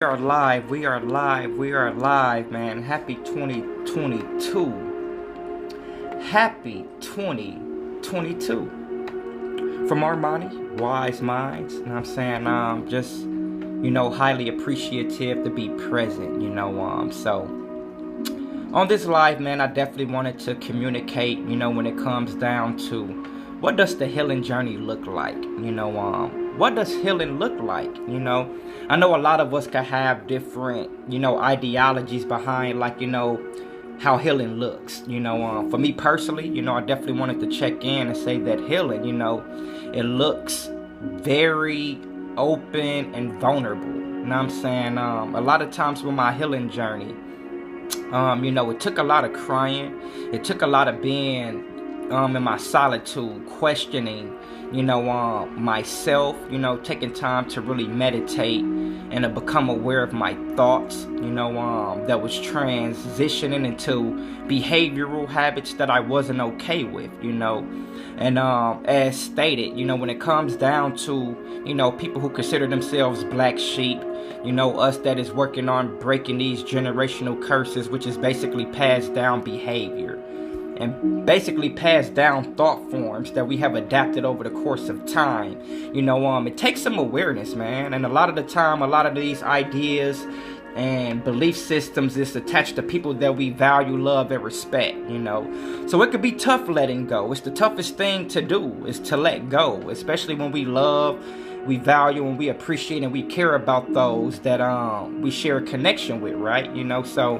We are live, we are live, we are live, man. Happy 2022. Happy 2022. From Armani, wise minds, you know what I'm saying? Just, highly appreciative to be present, so on this live, man, I definitely wanted to communicate, when it comes down to what does the healing journey look like, what does healing look like, I know a lot of us can have different, ideologies behind, how healing looks, for me personally, I definitely wanted to check in and say that healing, it looks very open and vulnerable, you know what I'm saying? A lot of times with my healing journey, it took a lot of crying, it took a lot of being in my solitude, questioning, myself, taking time to really meditate and to become aware of my thoughts, that was transitioning into behavioral habits that I wasn't okay with, and as stated, when it comes down to, people who consider themselves black sheep, us that is working on breaking these generational curses, which is basically passed down behavior and basically passed down thought forms that we have adapted over the course of time. It takes some awareness, man. And a lot of the time, a lot of these ideas and belief systems is attached to people that we value, love, and respect, So it could be tough letting go. It's the toughest thing to do, is to let go, especially when we love, we value, and we appreciate, and we care about those that we share a connection with, right? So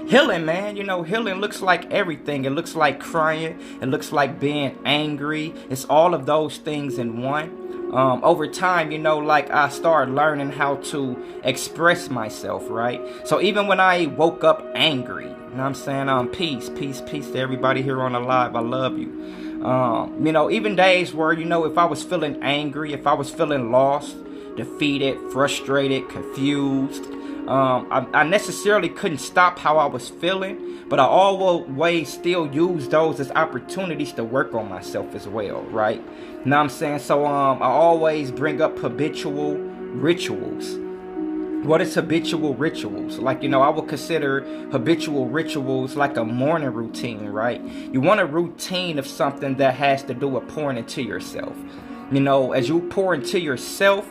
healing, man, healing looks like everything. It looks like crying. It looks like being angry. It's all of those things in one. Over time, I started learning how to express myself, right? So even when I woke up angry, you know what I'm saying? Peace to everybody here on the live. I love you. Even days where, if I was feeling angry, if I was feeling lost, defeated, frustrated, confused, I necessarily couldn't stop how I was feeling, but I always still use those as opportunities to work on myself as well, right? You know what I'm saying? So I always bring up habitual rituals. What is habitual rituals? I would consider habitual rituals like a morning routine, right? You want a routine of something that has to do with pouring into yourself. As you pour into yourself,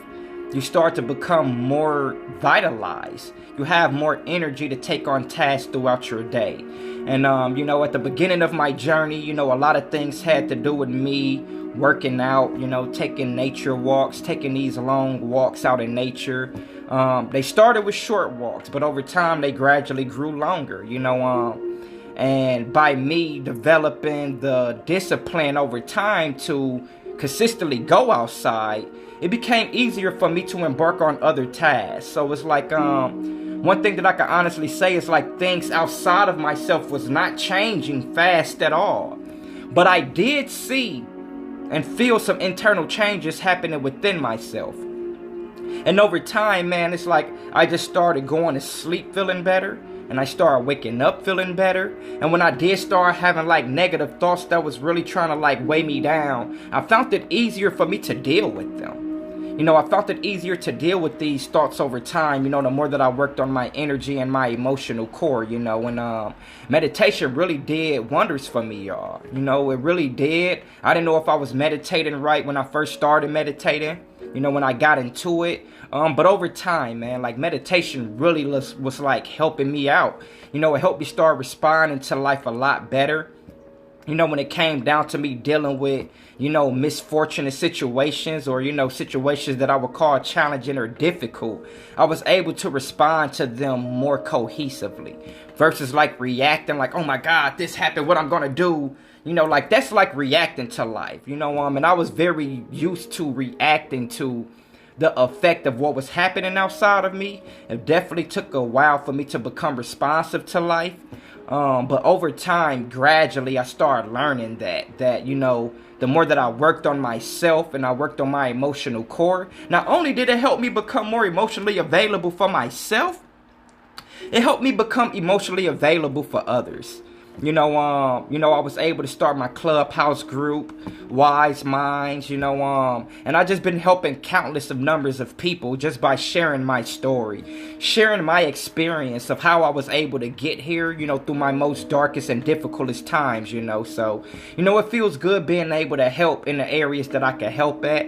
you start to become more vitalized. You have more energy to take on tasks throughout your day. And, at the beginning of my journey, a lot of things had to do with me working out, taking nature walks, taking these long walks out in nature. They started with short walks, but over time they gradually grew longer, and by me developing the discipline over time to consistently go outside, it became easier for me to embark on other tasks. So it's like, one thing that I can honestly say is things outside of myself was not changing fast at all. But I did see and feel some internal changes happening within myself. And over time, man, it's like I just started going to sleep feeling better. And I started waking up feeling better. And when I did start having negative thoughts that was really trying to weigh me down, I found it easier for me to deal with them. I found it easier to deal with these thoughts over time, the more that I worked on my energy and my emotional core, and meditation really did wonders for me, y'all. It really did. I didn't know if I was meditating right when I first started meditating, when I got into it. But over time, man, meditation really was helping me out. It helped me start responding to life a lot better. When it came down to me dealing with, misfortunate situations or, situations that I would call challenging or difficult, I was able to respond to them more cohesively versus reacting oh my God, this happened, what I'm going to do. That's reacting to life, and I was very used to reacting to the effect of what was happening outside of me. It definitely took a while for me to become responsive to life. But over time, gradually, I started learning that, the more that I worked on myself and I worked on my emotional core, not only did it help me become more emotionally available for myself, it helped me become emotionally available for others. I was able to start my clubhouse group, Wise Minds, and I just been helping countless of numbers of people just by sharing my story, sharing my experience of how I was able to get here, through my most darkest and difficultest times, so, it feels good being able to help in the areas that I can help at.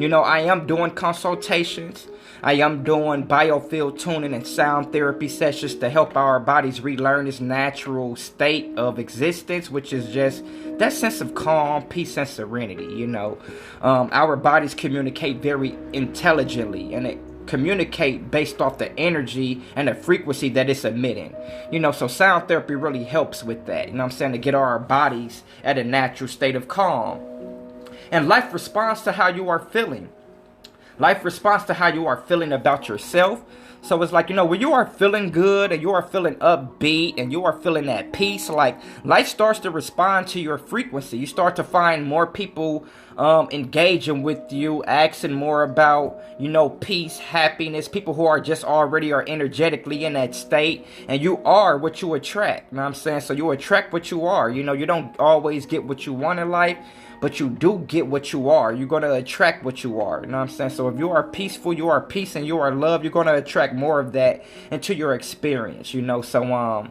I am doing consultations. I am doing biofield tuning and sound therapy sessions to help our bodies relearn its natural state of existence, which is just that sense of calm, peace, and serenity. Our bodies communicate very intelligently, and it communicate based off the energy and the frequency that it's emitting. So sound therapy really helps with that, to get our bodies at a natural state of calm. And life responds to how you are feeling. Life responds to how you are feeling about yourself. So it's like, when you are feeling good and you are feeling upbeat and you are feeling at peace, like life starts to respond to your frequency. You start to find more people engaging with you, asking more about, peace, happiness, people who are just already are energetically in that state, and you are what you attract. So you attract what you are. You don't always get what you want in life, but you do get what you are. You're going to attract what you are. So if you are peaceful, you are peace, and you are love, you're going to attract more of that into your experience, So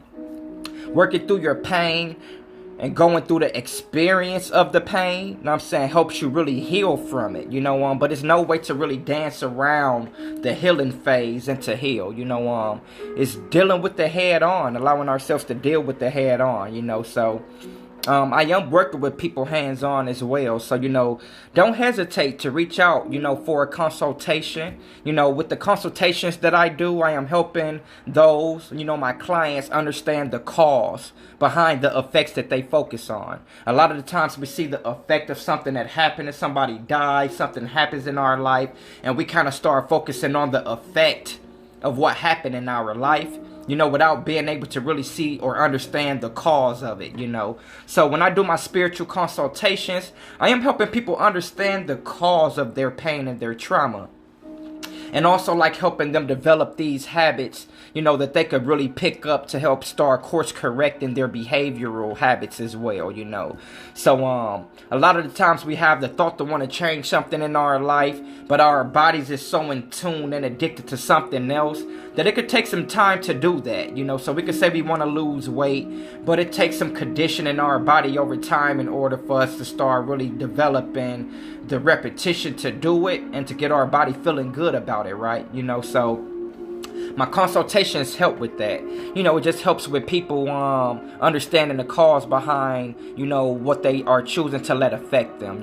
working through your pain and going through the experience of the pain, helps you really heal from it, but it's no way to really dance around the healing phase and to heal, it's dealing with the head on, allowing ourselves to deal with the head on, so I am working with people hands-on as well. So, don't hesitate to reach out, for a consultation. With the consultations that I do, I am helping those, my clients understand the cause behind the effects that they focus on. A lot of the times we see the effect of something that happened, and somebody dies, something happens in our life, and we kind of start focusing on the effect of what happened in our life, without being able to really see or understand the cause of it, So when I do my spiritual consultations, I am helping people understand the cause of their pain and their trauma. And also helping them develop these habits, that they could really pick up to help start course correcting their behavioral habits as well, So a lot of the times we have the thought to want to change something in our life, but our bodies is so in tune and addicted to something else that it could take some time to do that, So we could say we want to lose weight, but it takes some conditioning our body over time in order for us to start really developing the repetition to do it and to get our body feeling good about it, right? So my consultations help with that. It just helps with people understanding the cause behind, what they are choosing to let affect them,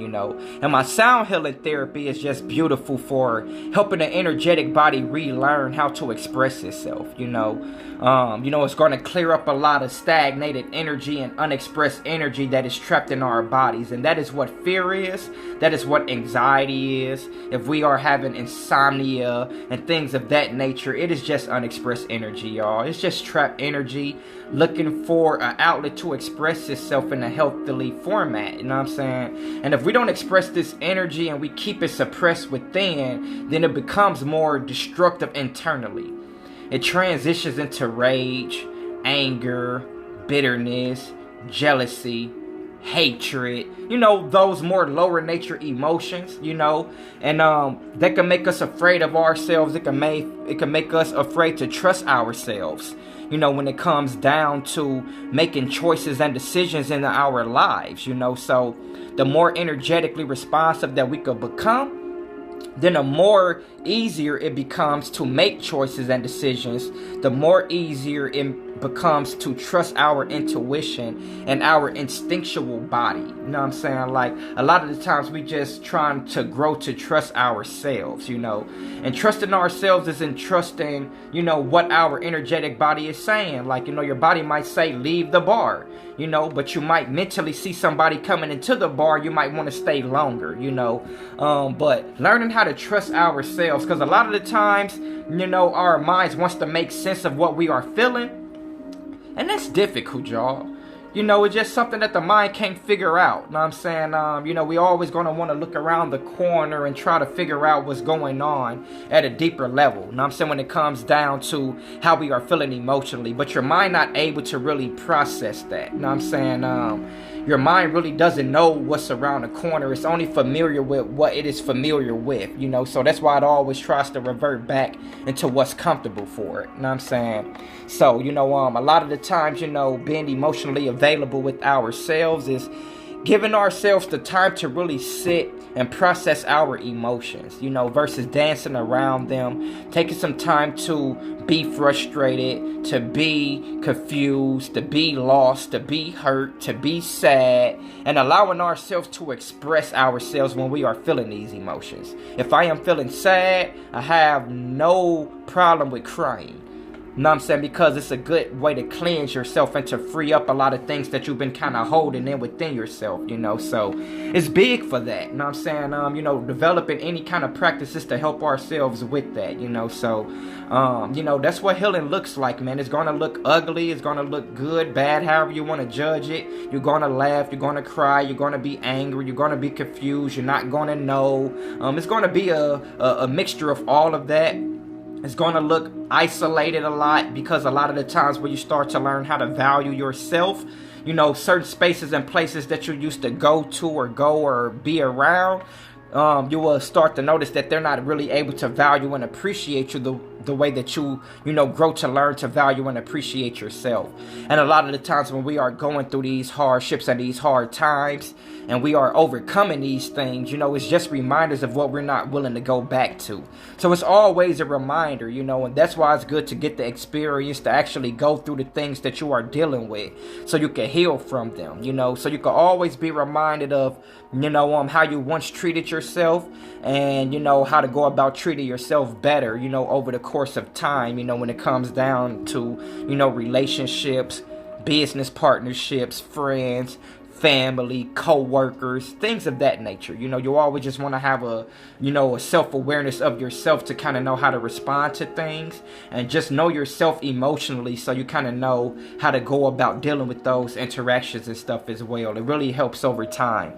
And my sound healing therapy is just beautiful for helping the energetic body relearn how to express itself, It's going to clear up a lot of stagnated energy and unexpressed energy that is trapped in our bodies. And that is what fear is. That is what anxiety is. If we are having insomnia and things of that nature, it is just unexpressed energy, y'all. It's just trapped energy looking for an outlet to express itself in a healthily format, And if we don't express this energy and we keep it suppressed within, then it becomes more destructive internally. It transitions into rage, anger, bitterness, jealousy, hatred, those more lower nature emotions, and that can make us afraid of ourselves. It can make us afraid to trust ourselves, when it comes down to making choices and decisions in our lives, So the more energetically responsive that we could become, then the more easier it becomes to make choices and decisions, the more easier it becomes to trust our intuition and our instinctual body. Like a lot of the times we just trying to grow to trust ourselves, and trusting ourselves isn't trusting, what our energetic body is saying. Like, your body might say, leave the bar, but you might mentally see somebody coming into the bar. You might want to stay longer, but learning how to trust ourselves, because a lot of the times, our minds wants to make sense of what we are feeling. And that's difficult, y'all. it's just something that the mind can't figure out. You know what I'm saying? We always going to want to look around the corner and try to figure out what's going on at a deeper level. You know what I'm saying? When it comes down to how we are feeling emotionally. But your mind not able to really process that. You know what I'm saying? Your mind really doesn't know what's around the corner. It's only familiar with what it is familiar with, So that's why it always tries to revert back into what's comfortable for it. You know what I'm saying? So, a lot of the times, being emotionally available with ourselves is giving ourselves the time to really sit and process our emotions, versus dancing around them, taking some time to be frustrated, to be confused, to be lost, to be hurt, to be sad, and allowing ourselves to express ourselves when we are feeling these emotions. If I am feeling sad, I have no problem with crying. You know what I'm saying? Because it's a good way to cleanse yourself and to free up a lot of things that you've been kind of holding in within yourself, So it's big for that. You know what I'm saying? Developing any kind of practices to help ourselves with that, So, that's what healing looks like, man. It's going to look ugly. It's going to look good, bad, however you want to judge it. You're going to laugh. You're going to cry. You're going to be angry. You're going to be confused. You're not going to know. It's going to be a mixture of all of that. It's going to look isolated a lot, because a lot of the times when you start to learn how to value yourself, certain spaces and places that you used to go to or be around, you will start to notice that they're not really able to value and appreciate you the way that you grow to learn to value and appreciate yourself. And a lot of the times when we are going through these hardships and these hard times, and we are overcoming these things, it's just reminders of what we're not willing to go back to. So it's always a reminder, and that's why it's good to get the experience to actually go through the things that you are dealing with, so you can heal from them, so you can always be reminded of, how you once treated yourself, and, how to go about treating yourself better, over the course of time, when it comes down to, relationships, business partnerships, friends, family, co-workers, things of that nature. You always just want to have a self-awareness of yourself to kind of know how to respond to things, and just know yourself emotionally, so you kind of know how to go about dealing with those interactions and stuff as well. It really helps over time.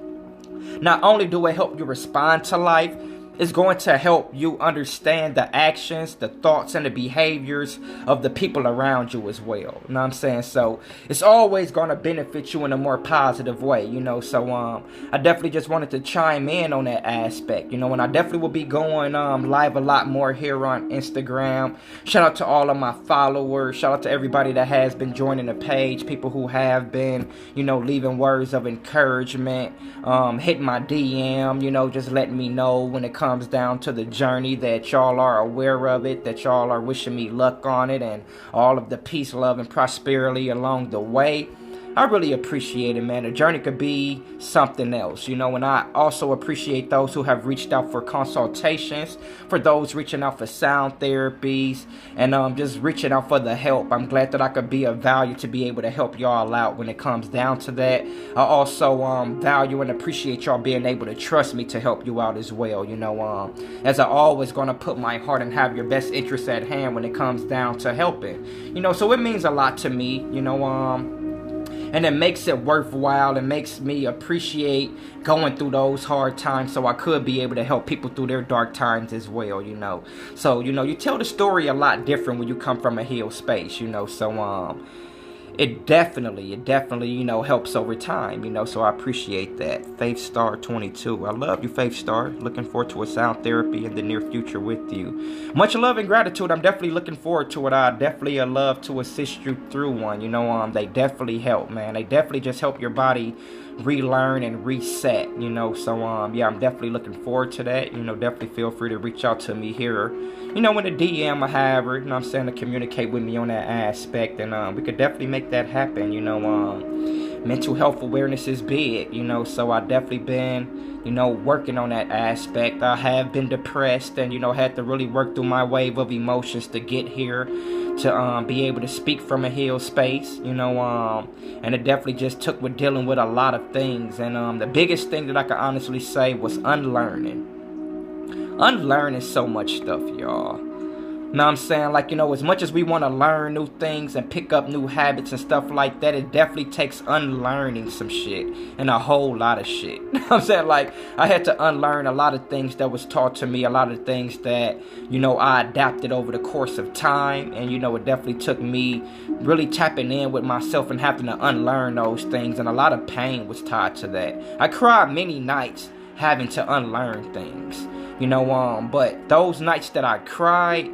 Not only do it help you respond to life, it's going to help you understand the actions, the thoughts, and the behaviors of the people around you as well. You know what I'm saying? So it's always going to benefit you in a more positive way, So I definitely just wanted to chime in on that aspect, and I definitely will be going live a lot more here on Instagram. Shout out to all of my followers. Shout out to everybody that has been joining the page. People who have been, leaving words of encouragement, hitting my DM, just letting me know when it comes down to the journey that y'all are aware of it, that y'all are wishing me luck on it, and all of the peace, love, and prosperity along the way. I really appreciate it, man. The journey could be something else, and I also appreciate those who have reached out for consultations, for those reaching out for sound therapies, and just reaching out for the help. I'm glad that I could be of value to be able to help y'all out when it comes down to that. I also value and appreciate y'all being able to trust me to help you out as well, as I always going to put my heart and have your best interests at hand when it comes down to helping, so it means a lot to me, and it makes it worthwhile. It makes me appreciate going through those hard times, so I could be able to help people through their dark times as well, So, you tell the story a lot different when you come from a healed space, So, it definitely, helps over time, so I appreciate that. Faith Star 22. I love you, Faith Star. Looking forward to a sound therapy in the near future with you. Much love and gratitude. I'm definitely looking forward to it. I definitely love to assist you through one. They definitely help, man. They definitely just help your body relearn and reset, So, yeah, I'm definitely looking forward to that. Definitely feel free to reach out to me here, in the DM or however, to communicate with me on that aspect. And we could definitely make that happen, mental health awareness is big, so I definitely been, working on that aspect. I have been depressed and, had to really work through my wave of emotions to get here, to be able to speak from a healed space, and it definitely just took with dealing with a lot of things. And the biggest thing that I can honestly say was unlearning so much stuff, y'all. Know what I'm saying? Like, as much as we want to learn new things and pick up new habits and stuff like that, it definitely takes unlearning some shit and a whole lot of shit. Know what I'm saying? Like, I had to unlearn a lot of things that was taught to me, a lot of things that, I adapted over the course of time. And, it definitely took me really tapping in with myself and having to unlearn those things. And a lot of pain was tied to that. I cried many nights having to unlearn things, but those nights that I cried,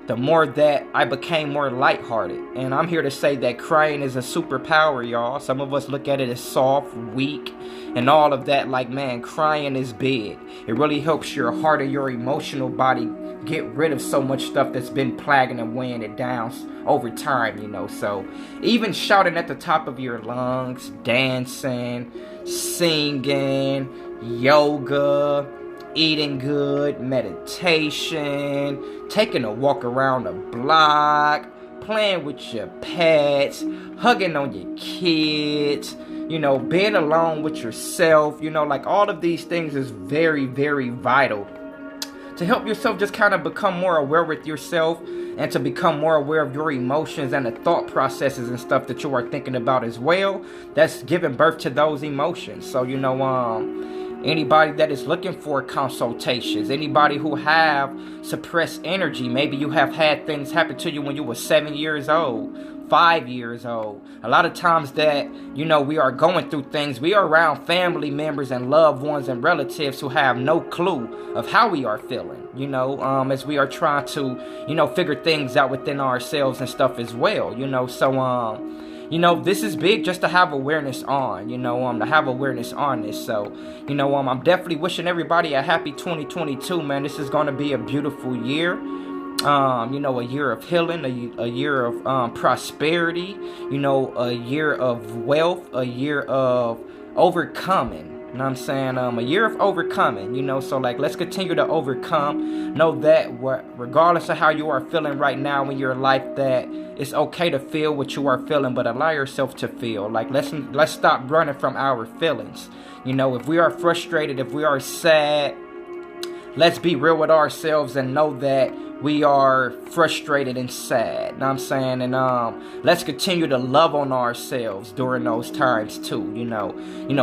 the more that I became more lighthearted. And I'm here to say that crying is a superpower, y'all. Some of us look at it as soft, weak, and all of that. Like, man, crying is big. It really helps your heart and your emotional body get rid of so much stuff that's been plaguing and weighing it down over time, So even shouting at the top of your lungs, dancing, singing, yoga, eating good, meditation, taking a walk around the block, playing with your pets, hugging on your kids, being alone with yourself, like all of these things is very, very vital to help yourself just kind of become more aware with yourself and to become more aware of your emotions and the thought processes and stuff that you are thinking about as well. That's giving birth to those emotions. So, anybody that is looking for consultations, anybody who have suppressed energy, maybe you have had things happen to you when you were 7 years old, 5 years old. A lot of times that, we are going through things, we are around family members and loved ones and relatives who have no clue of how we are feeling, as we are trying to, figure things out within ourselves and stuff as well, so, this is big just to have awareness on, to have awareness on this. So, I'm definitely wishing everybody a happy 2022, man. This is going to be a beautiful year. A year of healing, a year of prosperity, a year of wealth, a year of overcoming. You know what I'm saying? A year of overcoming, so like, let's continue to overcome. Know that regardless of how you are feeling right now in your life, that it's okay to feel what you are feeling, but allow yourself to feel. Like, let's stop running from our feelings. If we are frustrated, if we are sad, let's be real with ourselves and know that we are frustrated and sad. Know what I'm saying? And let's continue to love on ourselves during those times too.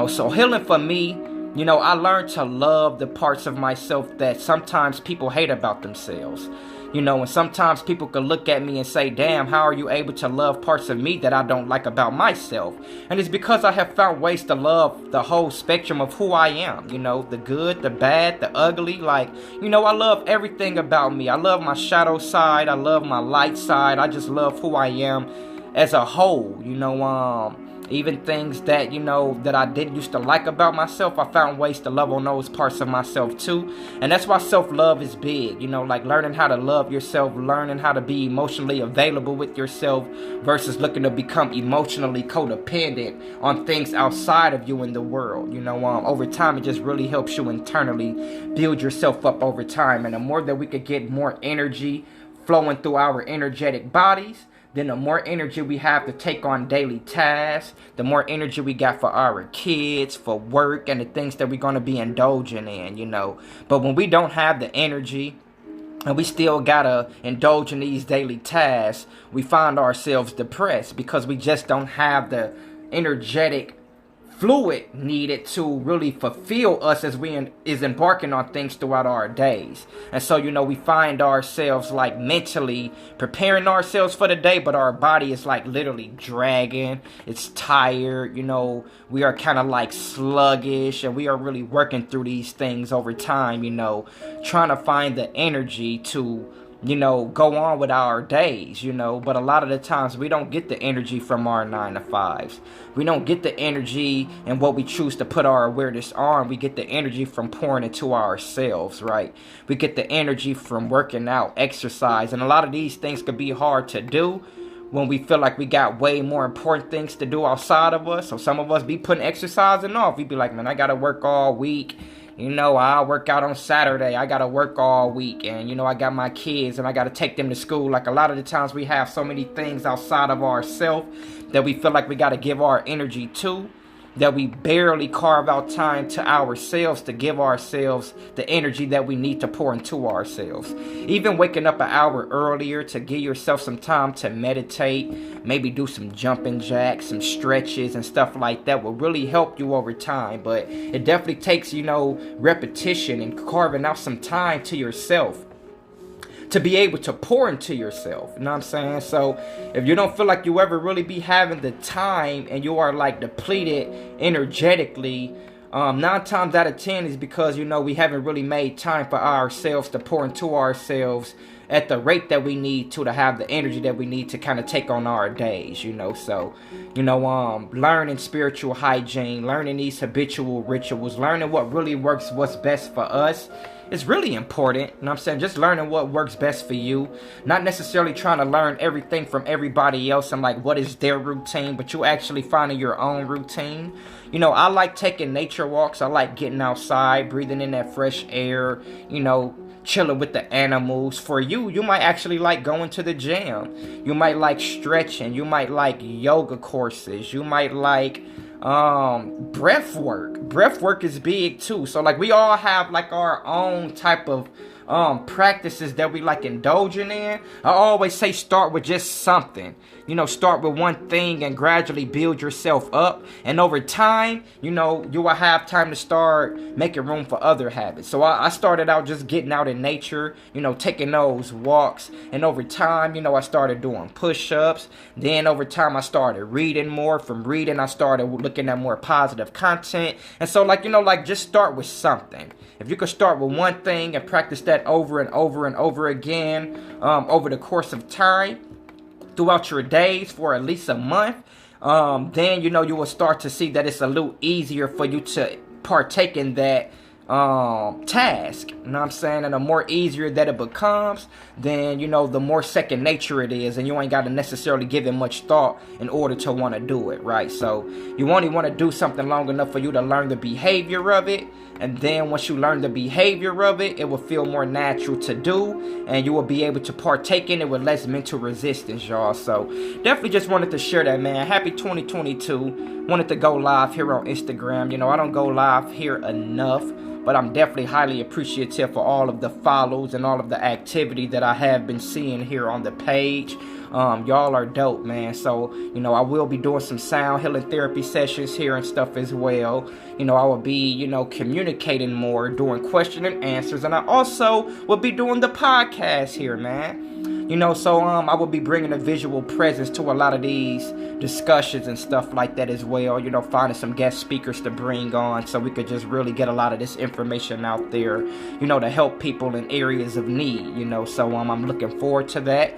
So healing for me, I learned to love the parts of myself that sometimes people hate about themselves. And sometimes people could look at me and say, damn, how are you able to love parts of me that I don't like about myself? And it's because I have found ways to love the whole spectrum of who I am. The good, the bad, the ugly. Like, I love everything about me. I love my shadow side. I love my light side. I just love who I am as a whole. Even things that, that I didn't used to like about myself, I found ways to love on those parts of myself too. And that's why self-love is big, like learning how to love yourself, learning how to be emotionally available with yourself versus looking to become emotionally codependent on things outside of you in the world. Over time, it just really helps you internally build yourself up over time. And the more that we could get more energy flowing through our energetic bodies, then the more energy we have to take on daily tasks, the more energy we got for our kids, for work, and the things that we're going to be indulging in, But when we don't have the energy and we still got to indulge in these daily tasks, we find ourselves depressed because we just don't have the energetic fluid needed to really fulfill us as we is embarking on things throughout our days. And so, we find ourselves like mentally preparing ourselves for the day, but our body is like literally dragging. It's tired, we are kind of like sluggish, and we are really working through these things over time, trying to find the energy to go on with our days, but a lot of the times we don't get the energy from our 9 to 5s. We don't get the energy and what we choose to put our awareness on. We get the energy from pouring into ourselves, right? We get the energy from working out, exercise, and a lot of these things could be hard to do when we feel like we got way more important things to do outside of us. So some of us be putting exercising off. We be like, man, I gotta work all week. I'll work out on Saturday. I got to work all week. And, I got my kids and I got to take them to school. Like, a lot of the times we have so many things outside of ourselves that we feel like we got to give our energy to. that we barely carve out time to ourselves to give ourselves the energy that we need to pour into ourselves. Even waking up an hour earlier to give yourself some time to meditate, maybe do some jumping jacks, some stretches and stuff like that will really help you over time. But it definitely takes, repetition and carving out some time to yourself to be able to pour into yourself. You know what I'm saying? So if you don't feel like you ever really be having the time and you are like depleted energetically, 9 times out of 10 is because, we haven't really made time for ourselves to pour into ourselves at the rate that we need to have the energy that we need to kind of take on our days, So, learning spiritual hygiene, learning these habitual rituals, learning what really works, what's best for us. It's really important, you know what I'm saying? Just learning what works best for you. Not necessarily trying to learn everything from everybody else and like what is their routine, but you actually finding your own routine. I like taking nature walks. I like getting outside, breathing in that fresh air, chilling with the animals. For you might actually like going to the gym. You might like stretching. You might like yoga courses. You might like breath work is big too. So like we all have like our own type of practices that we like indulging in. I always say start with just something. Start with one thing and gradually build yourself up. And over time, you will have time to start making room for other habits. So I started out just getting out in nature, taking those walks. And over time, I started doing push-ups. Then over time, I started reading more. From reading, I started looking at more positive content. And so just start with something. If you could start with one thing and practice that over and over and over again over the course of time, throughout your days for at least a month, then you will start to see that it's a little easier for you to partake in that task. You know what I'm saying? And the more easier that it becomes, then the more second nature it is, and you ain't got to necessarily give it much thought in order to want to do it, right? So you only want to do something long enough for you to learn the behavior of it. And then once you learn the behavior of it, it will feel more natural to do, and you will be able to partake in it with less mental resistance, y'all. So definitely just wanted to share that, man. Happy 2022. Wanted to go live here on Instagram. I don't go live here enough, but I'm definitely highly appreciative for all of the follows and all of the activity that I have been seeing here on the page. Y'all are dope, man. So, I will be doing some sound healing therapy sessions here and stuff as well. I will be, communicating more, doing question and answers. And I also will be doing the podcast here, man. So I will be bringing a visual presence to a lot of these discussions and stuff like that as well. Finding some guest speakers to bring on so we could just really get a lot of this information out there, to help people in areas of need, So I'm looking forward to that.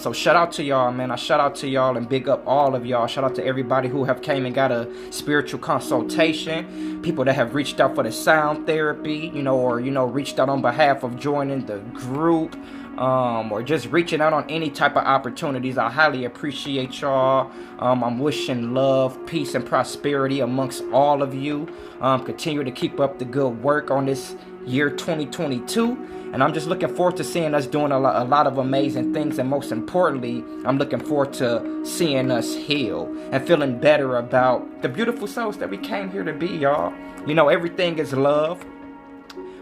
So shout out to y'all, man. I shout out to y'all and big up all of y'all. Shout out to everybody who have came and got a spiritual consultation. People that have reached out for the sound therapy, or reached out on behalf of joining the group. Or just reaching out on any type of opportunities. I highly appreciate y'all. I'm wishing love, peace, and prosperity amongst all of you. Continue to keep up the good work on this year 2022. And I'm just looking forward to seeing us doing a lot of amazing things. And most importantly, I'm looking forward to seeing us heal and feeling better about the beautiful souls that we came here to be, y'all. Everything is love.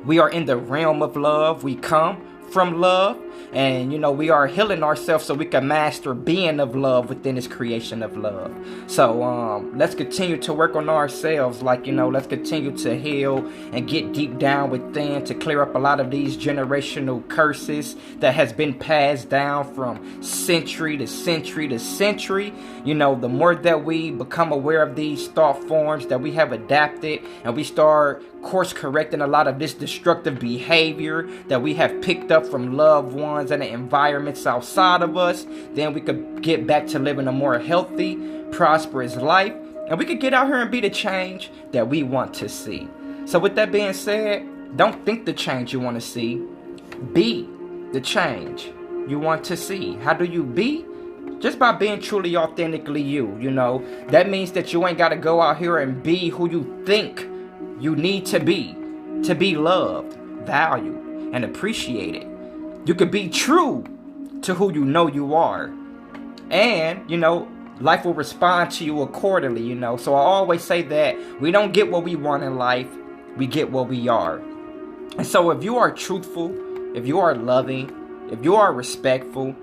We are in the realm of love. We come from love, and we are healing ourselves so we can master being of love within this creation of love. So let's continue to work on ourselves, let's continue to heal and get deep down within to clear up a lot of these generational curses that has been passed down from century to century to century. The more that we become aware of these thought forms that we have adapted, and we start course correcting a lot of this destructive behavior that we have picked up from loved ones and the environments outside of us, then we could get back to living a more healthy, prosperous life, and we could get out here and be the change that we want to see. So with that being said, don't think the change you want to see, be the change you want to see. How do you be? Just by being truly authentically you. That means that you ain't got to go out here and be who you think you need to be loved, valued, and appreciated. You could be true to who you know you are. And, life will respond to you accordingly, you know. So I always say that we don't get what we want in life, we get what we are. And so if you are truthful, if you are loving, if you are respectful,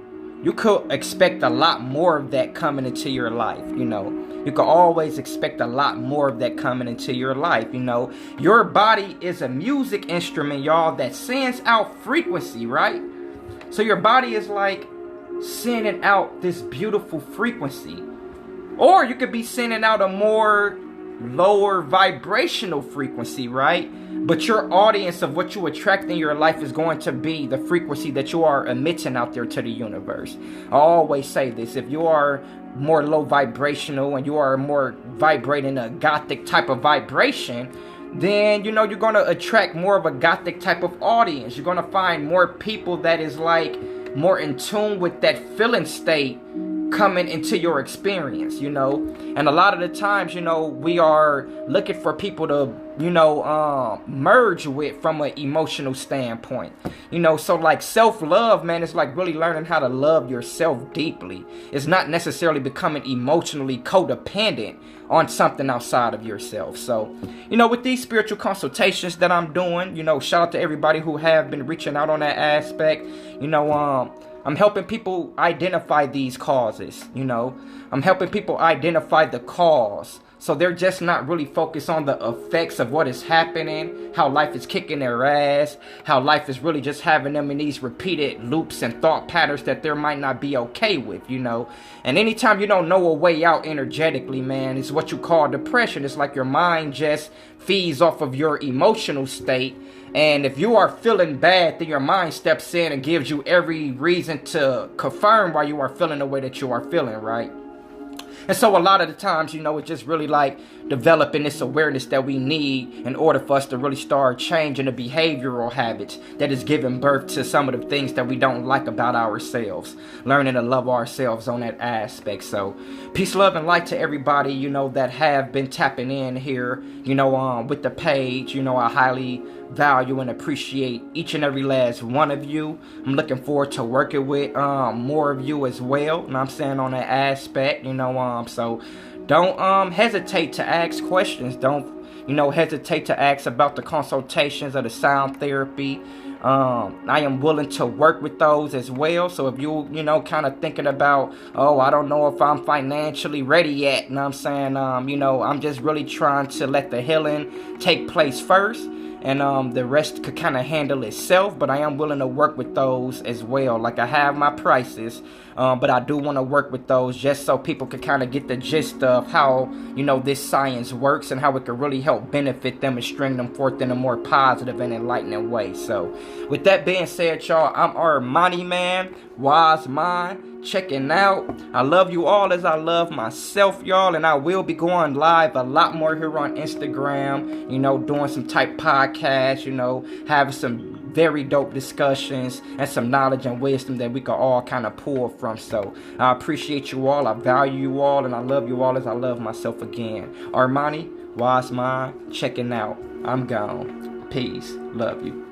you could expect a lot more of that coming into your life, you know. You can always expect a lot more of that coming into your life, you know. Your body is a music instrument, y'all, that sends out frequency, right? So your body is like sending out this beautiful frequency. Or you could be sending out a more lower vibrational frequency, right? But your audience of what you attract in your life is going to be the frequency that you are emitting out there to the universe. I always say this: if you are more low vibrational and you are more vibrating a gothic type of vibration, then you know you're going to attract more of a gothic type of audience. You're going to find more people that is like more in tune with that feeling state coming into your experience, you know. And a lot of the times, you know, we are looking for people to, you know, merge with from an emotional standpoint, you know. So like self-love, man, is like really learning how to love yourself deeply. It's not necessarily becoming emotionally codependent on something outside of yourself. So, you know, with these spiritual consultations that I'm doing, you know, shout out to everybody who have been reaching out on that aspect. You know, I'm helping people identify these causes, you know. I'm helping people identify the cause. So they're just not really focused on the effects of what is happening, how life is kicking their ass, how life is really just having them in these repeated loops and thought patterns that they might not be okay with, you know. And anytime you don't know a way out energetically, man, it's what you call depression. It's like your mind just feeds off of your emotional state. And if you are feeling bad, then your mind steps in and gives you every reason to confirm why you are feeling the way that you are feeling, right? And so a lot of the times, you know, it's just really like developing this awareness that we need in order for us to really start changing the behavioral habits that is giving birth to some of the things that we don't like about ourselves. Learning to love ourselves on that aspect. So peace, love, and light to everybody, you know, that have been tapping in here, you know, with the page. You know, I highly value and appreciate each and every last one of you. I'm looking forward to working with more of you as well, and I'm saying on that aspect, you know. So don't hesitate to ask questions. Don't, you know, hesitate to ask about the consultations or the sound therapy. I am willing to work with those as well. So if you know, kind of thinking about, oh, I don't know if I'm financially ready yet, you know what I'm saying, you know, I'm just really trying to let the healing take place first. And the rest could kind of handle itself, but I am willing to work with those as well. Like, I have my prices, but I do want to work with those just so people could kind of get the gist of how, you know, this science works and how it could really help benefit them and string them forth in a more positive and enlightening way. So with that being said, y'all, I'm Armani Man, Wise Mind, checking out. I love you all as I love myself, y'all, and I will be going live a lot more here on Instagram, you know, doing some type podcasts, you know, having some very dope discussions and some knowledge and wisdom that we can all kind of pull from. So I appreciate you all, I value you all, and I love you all as I love myself again. Armani, Wise Mind, checking out. I'm gone. Peace. Love you.